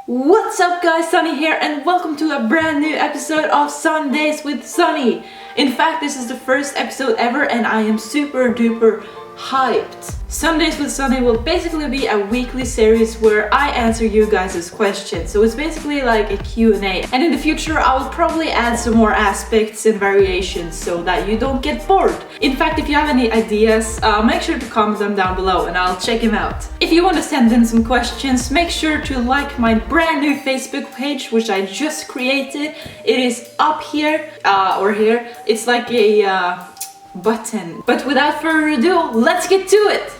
What's up guys, Sunny here and welcome to a brand new episode of Sundays with Sunny. In fact, this is the first episode ever and I am super duper hyped. Sundays with Sunny will basically be a weekly series where I answer you guys' questions. So it's basically like a Q&A. And in the future I will probably add some more aspects and variations so that you don't get bored. In fact, if you have any ideas, make sure to comment them down below and I'll check them out. If you want to send in some questions, make sure to like my brand new Facebook page, which I just created. It is up here, or here. It's like a button. But without further ado, let's get to it!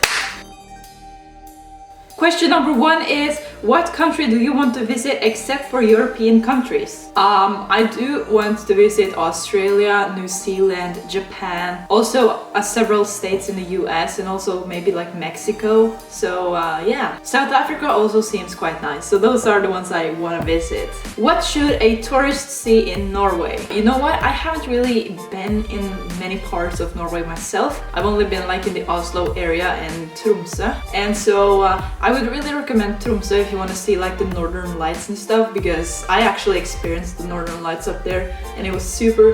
Question number 1 is, what country do you want to visit except for European countries? I do want to visit Australia, New Zealand, Japan, also several states in the US and also maybe like Mexico. So yeah, South Africa also seems quite nice. So those are the ones I want to visit. What should a tourist see in Norway? You know what? I haven't really been in many parts of Norway myself. I've only been like in the Oslo area and Tromsø. And so I would really recommend Tromsø if you want to see like the northern lights and stuff, because I actually experienced the northern lights up there and it was super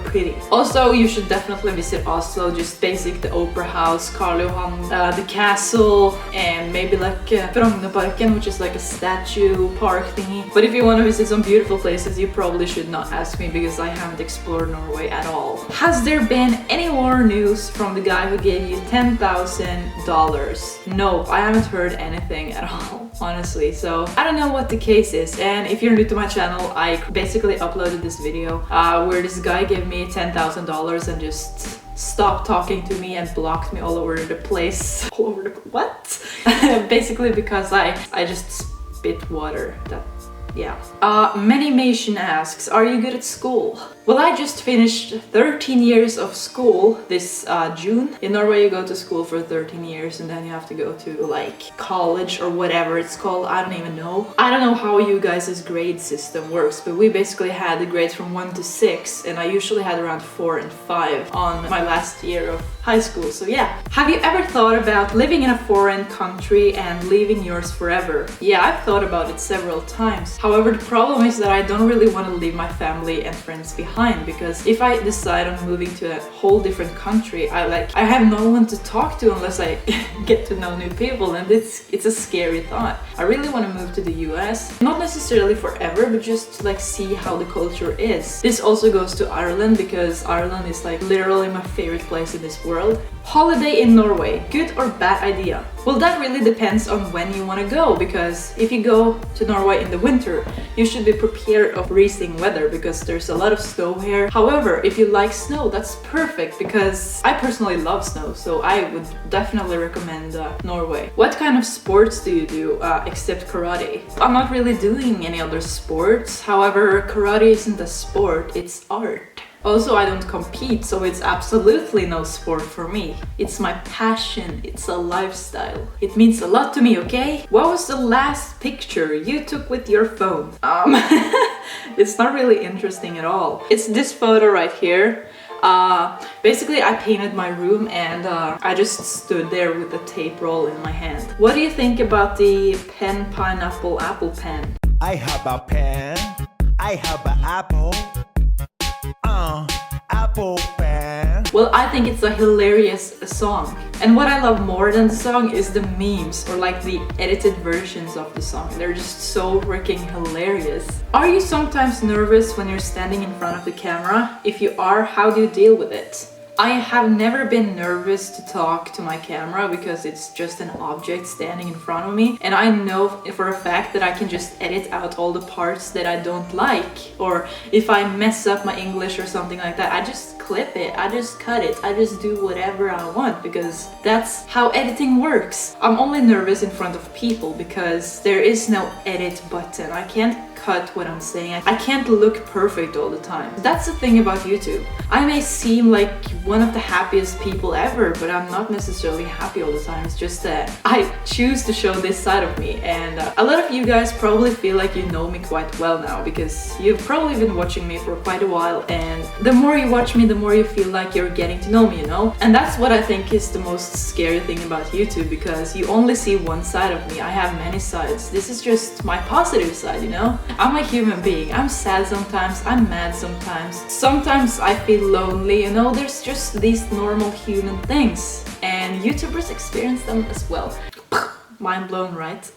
pretty. Also, you should definitely visit Oslo, just basic the opera house, Karl Johan, the castle, and maybe like Frognerparken, which is like a statue park thingy. But if you want to visit some beautiful places, you probably should not ask me because I haven't explored Norway at all. Has there been any more news from the guy who gave you $10,000? No, I haven't heard anything at all, honestly. So I don't know what the case is. And if you're new to my channel, I basically uploaded this video where this guy gave me $10,000 and just stopped talking to me and blocked me all over the place. All over the what? Basically because I just spit water. Yeah. Manimation asks, are you good at school? Well, I just finished 13 years of school this June. In Norway you go to school for 13 years and then you have to go to like college or whatever it's called. I don't even know. I don't know how you guys' grade system works, but we basically had the grades from 1 to 6 and I usually had around 4 and 5 on my last year of high school. So yeah. Have you ever thought about living in a foreign country and leaving yours forever? Yeah, I've thought about it several times. However, the problem is that I don't really want to leave my family and friends behind, because if I decide on moving to a whole different country, I have no one to talk to unless I get to know new people, and it's a scary thought. I really want to move to the US, not necessarily forever, but just like see how the culture is. This also goes to Ireland because Ireland is like literally my favorite place in this world. Holiday in Norway, good or bad idea? Well, that really depends on when you want to go, because if you go to Norway in the winter, you should be prepared of freezing weather because there's a lot of snow here. However, if you like snow, that's perfect because I personally love snow, so I would definitely recommend Norway. What kind of sports do you do except karate? I'm not really doing any other sports. However, karate isn't a sport, it's art. Also, I don't compete, so it's absolutely no sport for me. It's my passion, it's a lifestyle. It means a lot to me, okay? What was the last picture you took with your phone? It's not really interesting at all. It's this photo right here. Basically I painted my room and I just stood there with a tape roll in my hand. What do you think about the pen, pineapple, apple pen? I have a pen, I have an apple. Apple pen. Well, I think it's a hilarious song. And what I love more than the song is the memes or like the edited versions of the song. They're just so freaking hilarious. Are you sometimes nervous when you're standing in front of the camera? If you are, how do you deal with it? I have never been nervous to talk to my camera because it's just an object standing in front of me, and I know for a fact that I can just edit out all the parts that I don't like, or if I mess up my English or something like that, I just clip it, I just cut it, I just do whatever I want because that's how editing works. I'm only nervous in front of people because there is no edit button. I can't cut what I'm saying. I can't look perfect all the time. That's the thing about YouTube. I may seem like one of the happiest people ever, but I'm not necessarily happy all the time. It's just that I choose to show this side of me, and a lot of you guys probably feel like you know me quite well now because you've probably been watching me for quite a while, and the more you watch me, the the more you feel like you're getting to know me, you know? And that's what I think is the most scary thing about YouTube, because you only see one side of me. I have many sides. This is just my positive side, you know? I'm a human being. I'm sad sometimes, I'm mad sometimes. Sometimes I feel lonely, you know? There's just these normal human things. And YouTubers experience them as well. Mind blown, right?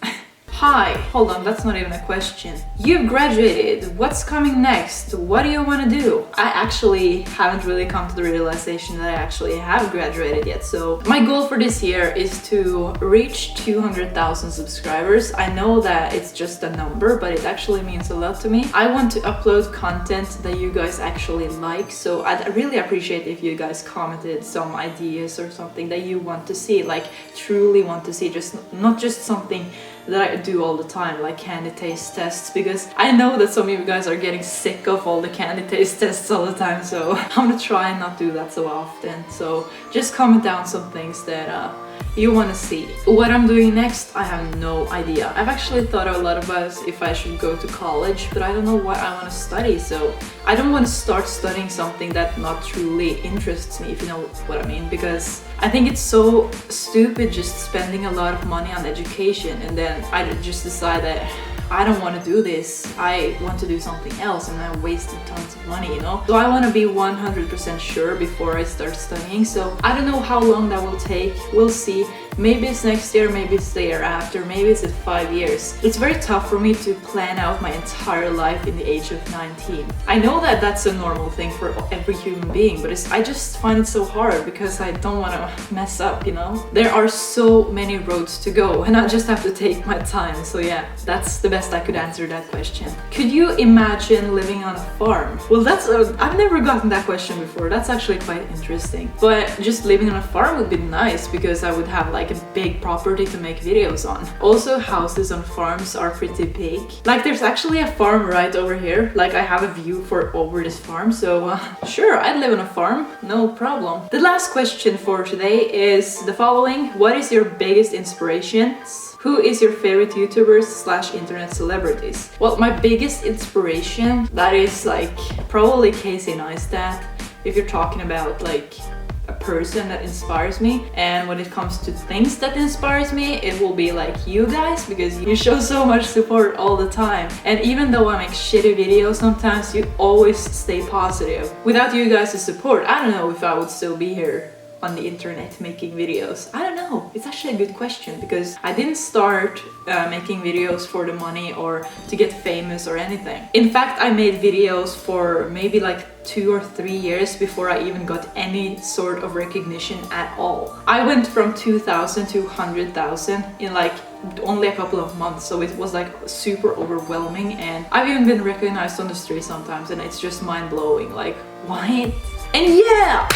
Hi, hold on, that's not even a question. You've graduated, what's coming next? What do you want to do? I actually haven't really come to the realization that I actually have graduated yet. So my goal for this year is to reach 200,000 subscribers. I know that it's just a number, but it actually means a lot to me. I want to upload content that you guys actually like, so I'd really appreciate if you guys commented some ideas or something that you want to see, like truly want to see, just not just something that I do all the time, like candy taste tests, because I know that some of you guys are getting sick of all the candy taste tests all the time, so I'm gonna try and not do that so often. So just comment down some things that you want to see. What I'm doing next, I have no idea. I've actually thought a lot about if I should go to college, but I don't know what I want to study, so I don't want to start studying something that not truly interests me, if you know what I mean, because I think it's so stupid just spending a lot of money on education and then I just decide that I don't want to do this, I want to do something else, and I wasted tons of money, you know? So I want to be 100% sure before I start studying, so I don't know how long that will take, we'll see. Maybe it's next year, maybe it's the year after, maybe it's in 5 years. It's very tough for me to plan out my entire life in the age of 19. I know that that's a normal thing for every human being, but I just find it so hard because I don't want to mess up, you know? There are so many roads to go and I just have to take my time, so yeah, that's the best I could answer that question. Could you imagine living on a farm? Well, I've never gotten that question before. That's actually quite interesting. But just living on a farm would be nice because I would have like a big property to make videos on. Also, houses on farms are pretty big. Like there's actually a farm right over here. Like I have a view for over this farm, so sure, I'd live on a farm, no problem. The last question for today is the following. What is your biggest inspirations? Who is your favorite YouTubers / internet celebrities? Well, my biggest inspiration, that is like probably Casey Neistat, if you're talking about like a person that inspires me. And when it comes to things that inspires me, it will be like you guys, because you show so much support all the time. And even though I make shitty videos sometimes, you always stay positive. Without you guys' support, I don't know if I would still be here on the internet making videos. I don't know, it's actually a good question, because I didn't start making videos for the money or to get famous or anything. In fact, I made videos for maybe like 2 or 3 years before I even got any sort of recognition at all. I went from 2,000 to 100,000 in like only a couple of months, so it was like super overwhelming, and I've even been recognized on the street sometimes, and it's just mind-blowing, like what? And yeah!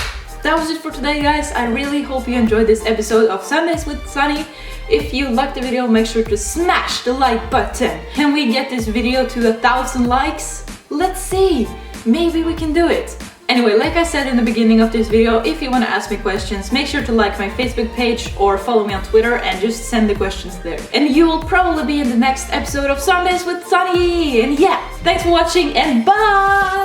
That was it for today, guys. I really hope you enjoyed this episode of Sundays with Sunny. If you liked the video, make sure to smash the like button. Can we get this video to 1,000 likes? Let's see. Maybe we can do it. Anyway, like I said in the beginning of this video, if you want to ask me questions, make sure to like my Facebook page or follow me on Twitter and just send the questions there. And you will probably be in the next episode of Sundays with Sunny. And yeah, thanks for watching and bye!